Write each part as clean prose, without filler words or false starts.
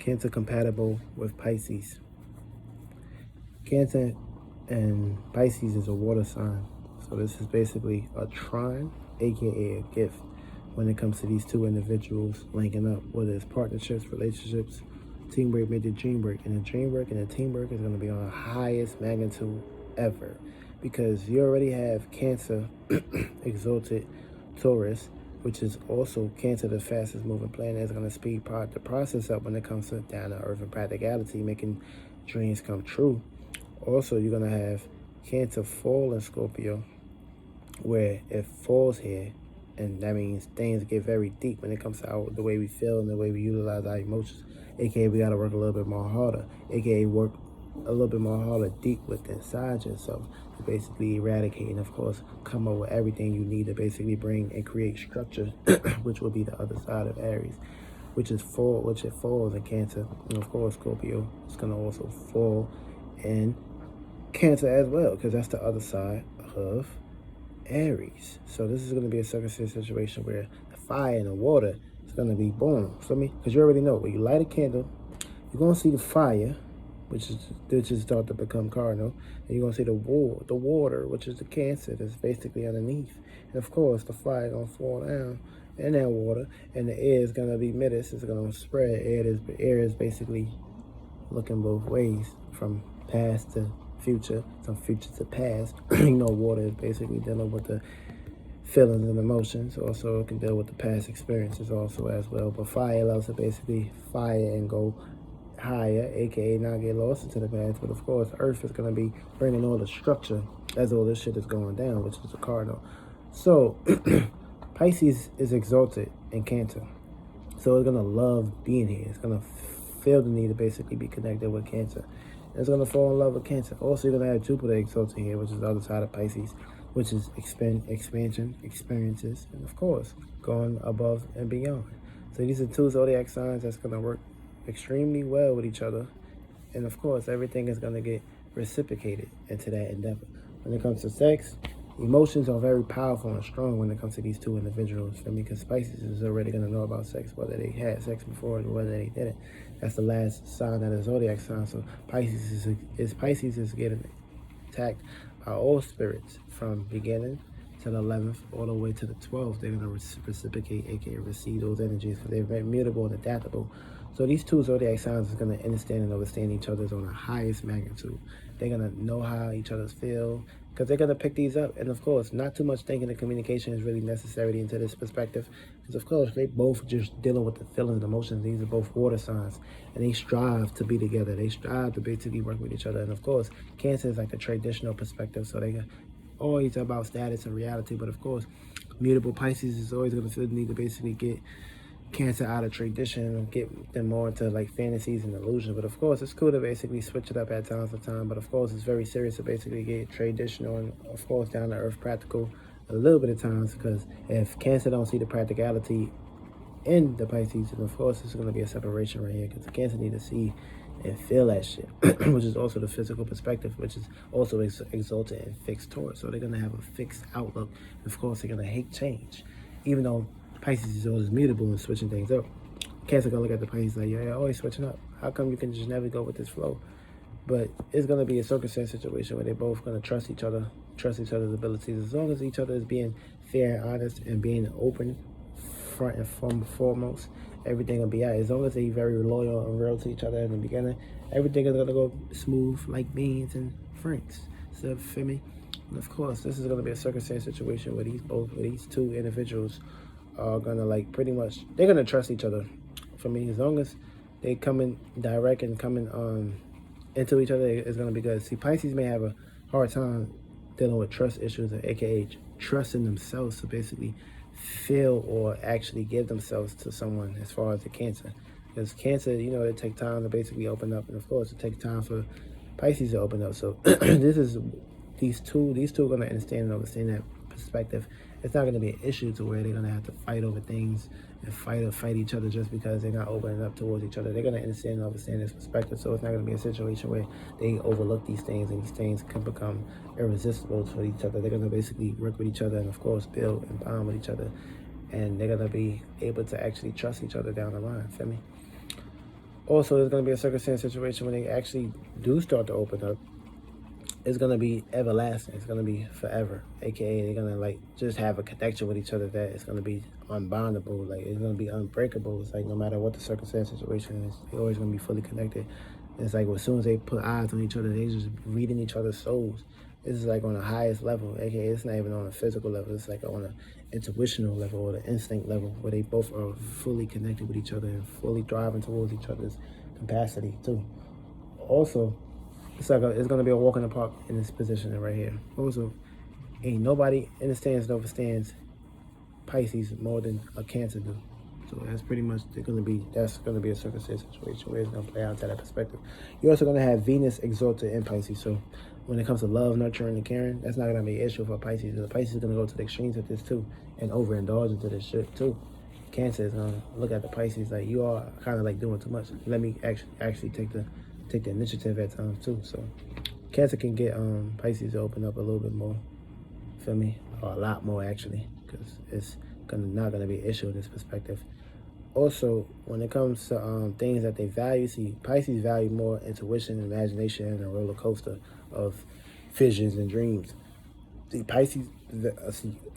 Cancer compatible with Pisces. Cancer and Pisces is a water sign. So this is basically a trine, aka a gift, when it comes to these two individuals linking up, whether it's partnerships, relationships, teamwork, maybe dream work. And the dream work and the teamwork is going to be on the highest magnitude ever, because you already have Cancer exalted Taurus, which is also Cancer, the fastest moving planet, is going to speed the process up when it comes to down to earth and practicality, making dreams come true. Also, you're going to have Cancer fall in Scorpio, where it falls here, and that means things get very deep when it comes to the way we feel and the way we utilize our emotions, aka we got to work a little bit more harder, aka work a little bit more harder deep within inside yourself to basically eradicate and of course come up with everything you need to basically bring and create structure, which will be the other side of Aries, which it falls in Cancer. And of course Scorpio is going to also fall in Cancer as well, because that's the other side of Aries. So this is going to be a circumstance situation where the fire and the water is going to be boom. Feel me? Because you already know when you light a candle, you're going to see the fire, which is start to become cardinal, and you're going to see the water, which is the Cancer that's basically underneath. And of course, the fire going to fall down in that water, and the air is going to be midst. It's going to spread. Air is basically looking both ways, from past to future, from future to past. You know, water is basically dealing with the feelings and emotions. Also, it can deal with the past experiences also as well. But fire allows to basically fire and go higher, aka not get lost into the past. But of course, Earth is going to be bringing all the structure as all this shit is going down, which is the cardinal. So Pisces is exalted in Cancer, so it's going to love being here. It's going to feel the need to basically be connected with Cancer. It's going to fall in love with Cancer. Also, you're going to have Jupiter exalted here, which is the other side of Pisces, which is expansion, experiences, and of course, going above and beyond. So these are two zodiac signs that's going to work extremely well with each other. And of course, everything is going to get reciprocated into that endeavor. When it comes to sex, emotions are very powerful and strong when it comes to these two individuals. I mean, because Pisces is already going to know about sex, whether they had sex before or whether they didn't. That's the last sign of the zodiac sign. So Pisces is getting attacked by all spirits from beginning to the 11th all the way to the 12th. They're going to reciprocate, aka receive those energies, because they're very mutable and adaptable. So these two zodiac signs is going to understand and understand each other on the highest magnitude. They're going to know how each other feel, because they're going to pick these up. And of course, not too much thinking and communication is really necessary into this perspective, because of course, they both just dealing with the feelings and emotions. These are both water signs, and they strive to be together. They strive to basically work with each other. And of course, Cancer is like the traditional perspective, so they always about status and reality. But of course, mutable Pisces is always going to feel the need to basically get Cancer out of tradition and get them more into like fantasies and illusions. But of course, it's cool to basically switch it up at times to time. But of course, it's very serious to basically get traditional and of course down to earth practical a little bit of times, because if Cancer don't see the practicality in the Pisces, and of course it's going to be a separation right here, because the Cancer need to see and feel that shit, which is also the physical perspective, which is also exalted and fixed Taurus. So they're going to have a fixed outlook. Of course, they're going to hate change, even though Pisces is always mutable and switching things up. Cancer gonna look at the Pisces like, yeah, you're always switching up. How come you can just never go with this flow? But it's gonna be a circumstance situation where they're both gonna trust each other, trust each other's abilities, as long as each other is being fair and honest and being open, front and foremost. Everything will be out. As long as they're very loyal and real to each other in the beginning, everything is gonna go smooth like beans and franks. So for me, and of course, this is gonna be a circumstance situation where these two individuals are gonna like pretty much, they're gonna trust each other. For me, as long as they come in direct and coming into each other, it's gonna be good. See, Pisces may have a hard time dealing with trust issues, aka trusting themselves to basically feel or actually give themselves to someone. As far as the Cancer, because Cancer, you know, it takes time to basically open up, and of course it takes time for Pisces to open up. So these two are gonna understand that perspective. It's not going to be an issue to where they're going to have to fight over things and fight each other just because they're not opening up towards each other. They're going to understand this perspective. So it's not going to be a situation where they overlook these things and these things can become irresistible for each other. They're going to basically work with each other and of course build and bond with each other, and they're going to be able to actually trust each other down the line. Feel me? Also, there's going to be a circumstance situation when they actually do start to open up. It's going to be everlasting. It's going to be forever. AKA, they're going to like just have a connection with each other that it's going to be unbondable. Like, it's going to be unbreakable. It's like no matter what the circumstance situation is, they're always going to be fully connected. It's like as soon as they put eyes on each other, they just reading each other's souls. This is like on the highest level, aka it's not even on a physical level. It's like on an intuitional level or the instinct level, where they both are fully connected with each other and fully driving towards each other's capacity too. Also, it's like it's gonna be a walk in the park in this position right here. Also, ain't nobody understands and overstands Pisces more than a Cancer do. So that's pretty much gonna be a circumstance situation where it's gonna play out to that perspective. You're also gonna have Venus exalted in Pisces. So when it comes to love, nurturing, and caring, that's not gonna be an issue for Pisces. The Pisces is gonna go to the extremes with this too and overindulge into this shit too. Cancer is gonna look at the Pisces like, you are kind of like doing too much. Let me actually take the initiative at times too. So Cancer can get Pisces to open up a little bit more. Feel me? Or a lot more actually, because it's not gonna be an issue in this perspective. Also, when it comes to things that they value, see, Pisces value more intuition, imagination, and a roller coaster of visions and dreams. See,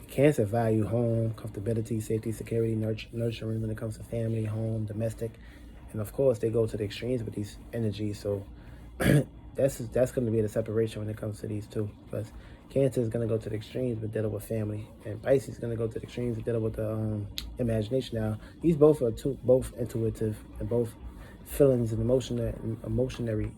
Cancer value home, comfortability, safety, security, nurturing when it comes to family, home, domestic. And of course, they go to the extremes with these energies. So that's going to be the separation when it comes to these two. Because Cancer is going to go to the extremes with dealing with family, and Pisces is going to go to the extremes with dealing with the imagination. Now, these both are both intuitive and both feelings and emotionary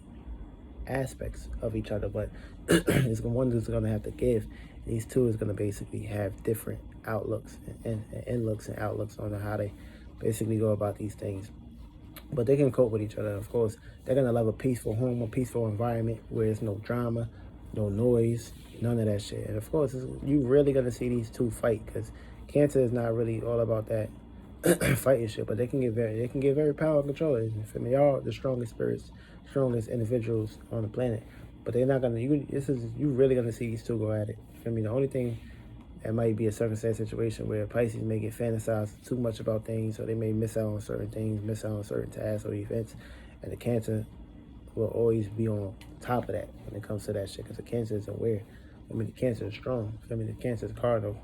aspects of each other, but it's one who's going to have to give. These two is going to basically have different outlooks and inlooks and outlooks on how they basically go about these things. But they can cope with each other. Of course, they're going to love a peaceful home, a peaceful environment where there's no drama, no noise, none of that shit. And of course, you really going to see these two fight, because Cancer is not really all about that fighting shit, but they can get very power controllers. For me, y'all the strongest spirits, strongest individuals on the planet. But they're not gonna. You really gonna see these two go at it. For me, the only thing that might be a circumstance situation where Pisces may get fantasized too much about things, or they may miss out on certain things, miss out on certain tasks or events, and the Cancer will always be on top of that when it comes to that shit, because the Cancer is aware. I mean, the Cancer is strong. I mean, the Cancer is cardinal,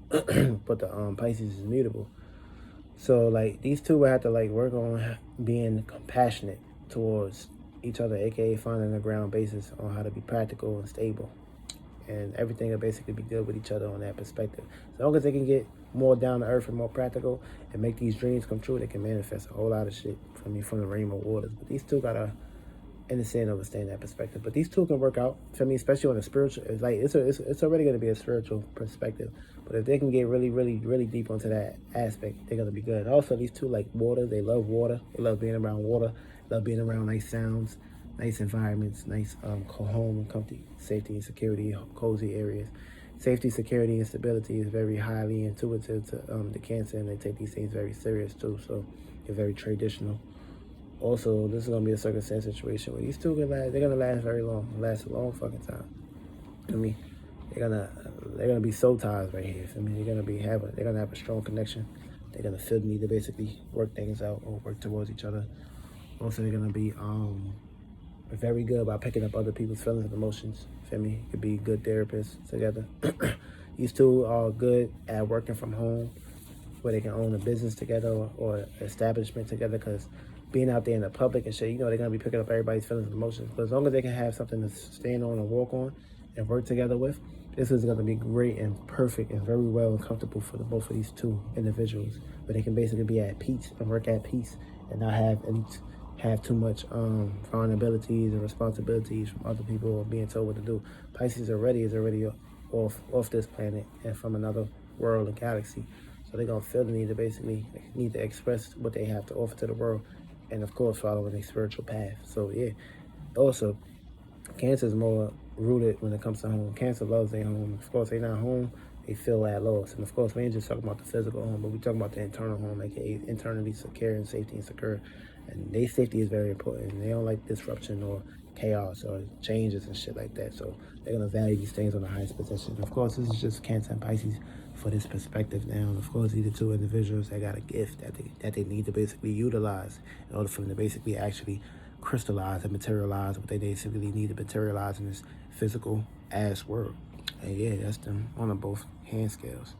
but the Pisces is mutable. So like these two will have to like work on being compassionate towards each other, aka finding a ground basis on how to be practical and stable, and everything will basically be good with each other on that perspective. As long as they can get more down to earth and more practical and make these dreams come true, they can manifest a whole lot of shit from the rainbow waters. But these two gotta understand that perspective. But these two can work out for me, especially on a spiritual. It's like it's already going to be a spiritual perspective. But if they can get really deep onto that aspect, they're going to be good. Also, these two like water. They love water. They love being around water. Love being around nice sounds, nice environments, nice home and comfy, safety and security, cozy areas. Safety, security, and stability is very highly intuitive to the Cancer, and they take these things very serious too. So they're very traditional. Also, this is gonna be a circumstance situation where these two they're gonna last very long, last a long fucking time. I mean, they're gonna be soul ties right here. I mean, they're gonna have a strong connection. They're gonna feel the need to basically work things out or work towards each other. Also, they're gonna be very good about picking up other people's feelings and emotions. Feel me? Could be good therapists together. These two are good at working from home, where they can own a business together or establishment together, because being out there in the public and shit, they're going to be picking up everybody's feelings and emotions. But as long as they can have something to stand on and walk on and work together with, this is going to be great and perfect and very well and comfortable for both of these two individuals, where they can basically be at peace and work at peace and not have too much vulnerabilities and responsibilities from other people or being told what to do. Pisces is already off this planet and from another world and galaxy. So they're going to feel the need to express what they have to offer to the world, and of course following a spiritual path. So yeah, also Cancer is more rooted when it comes to home. Cancer loves their home. Of course, they're not home, they feel at loss. And of course, we ain't just talking about the physical home, but we're talking about the internal home, aka internally secure and safety and secure. And their safety is very important. They don't like disruption or chaos or changes and shit like that. So they're gonna value these things on the highest position. Of course, this is just Cancer and Pisces for this perspective now. And of course, these are two individuals that got a gift that they need to basically utilize in order for them to basically actually crystallize and materialize what they basically need to materialize in this physical ass world. And yeah, that's them on both hand scales.